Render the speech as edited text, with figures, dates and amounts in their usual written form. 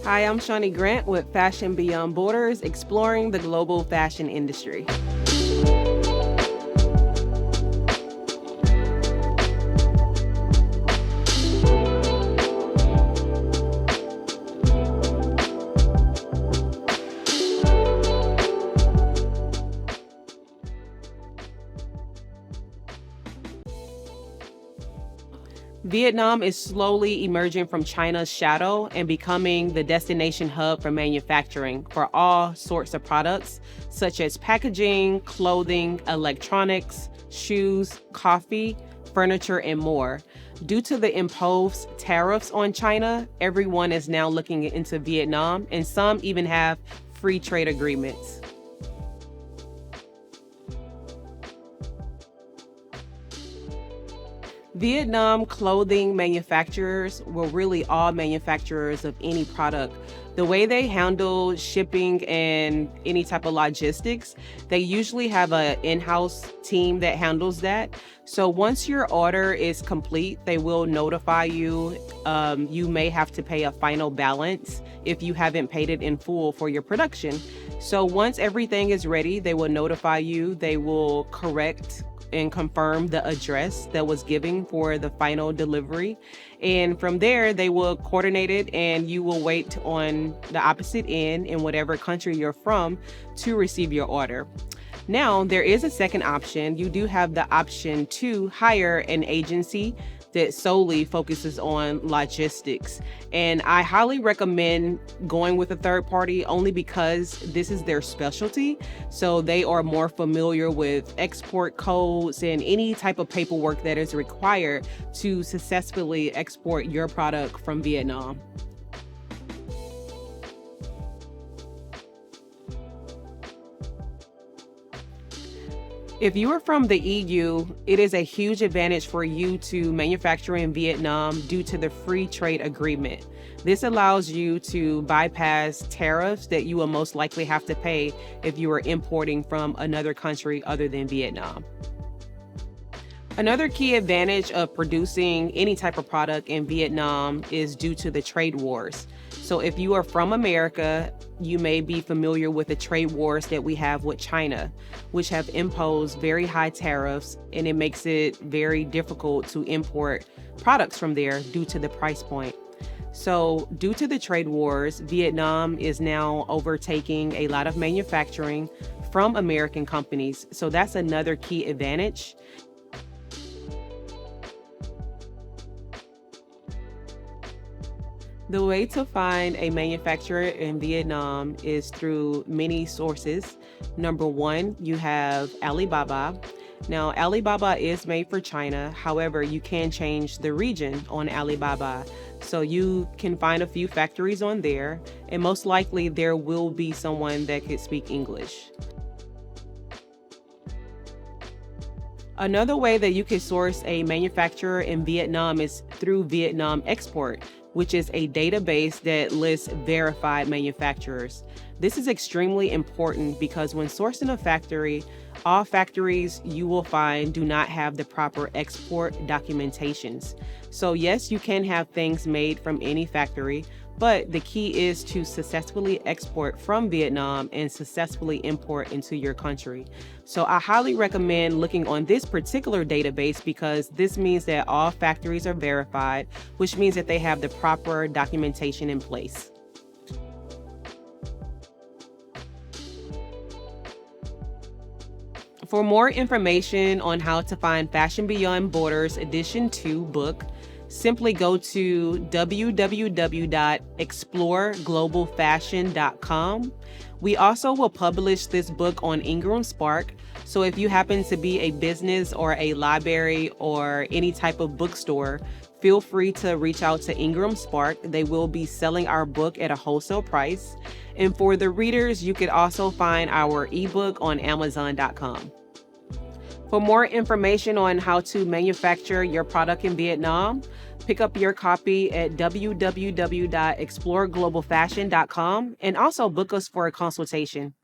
Hi, I'm Shawnie Grant with Fashion Beyond Borders, exploring the global fashion industry. Vietnam is slowly emerging from China's shadow and becoming the destination hub for manufacturing for all sorts of products, such as packaging, clothing, electronics, shoes, coffee, furniture, and more. Due to the imposed tariffs on China, everyone is now looking into Vietnam, and some even have free trade agreements. Vietnam clothing manufacturers, well, really all manufacturers of any product, the way they handle shipping and any type of logistics, they usually have an in-house team that handles that. So once your order is complete, they will notify you. You may have to pay a final balance if you haven't paid it in full for your production. So once everything is ready, they will notify you. They will correct and confirm the address that was given for the final delivery. And from there, they will coordinate it and you will wait on the opposite end in whatever country you're from to receive your order. Now, there is a second option. You do have the option to hire an agency that solely focuses on logistics. And I highly recommend going with a third party only because this is their specialty. So they are more familiar with export codes and any type of paperwork that is required to successfully export your product from Vietnam. If you are from the EU, it is a huge advantage for you to manufacture in Vietnam due to the free trade agreement. This allows you to bypass tariffs that you will most likely have to pay if you are importing from another country other than Vietnam. Another key advantage of producing any type of product in Vietnam is due to the trade wars. So if you are from America, you may be familiar with the trade wars that we have with China, which have imposed very high tariffs, and it makes it very difficult to import products from there due to the price point. So due to the trade wars, Vietnam is now overtaking a lot of manufacturing from American companies. So that's another key advantage. The way to find a manufacturer in Vietnam is through many sources. Number one, you have Alibaba. Now, Alibaba is made for China. However, you can change the region on Alibaba. So you can find a few factories on there, and most likely there will be someone that could speak English. Another way that you can source a manufacturer in Vietnam is through Vietnam Export, which is a database that lists verified manufacturers. This is extremely important because when sourcing a factory, all factories you will find do not have the proper export documentations. So yes, you can have things made from any factory, but the key is to successfully export from Vietnam and successfully import into your country. So I highly recommend looking on this particular database because this means that all factories are verified, which means that they have the proper documentation in place. For more information on how to find Fashion Beyond Borders Edition 2 book, simply go to www.exploreglobalfashion.com. We also will publish this book on Ingram Spark. So if you happen to be a business or a library or any type of bookstore, feel free to reach out to Ingram Spark. They will be selling our book at a wholesale price. And for the readers, you could also find our ebook on Amazon.com. For more information on how to manufacture your product in Vietnam, pick up your copy at www.exploreglobalfashion.com and also book us for a consultation.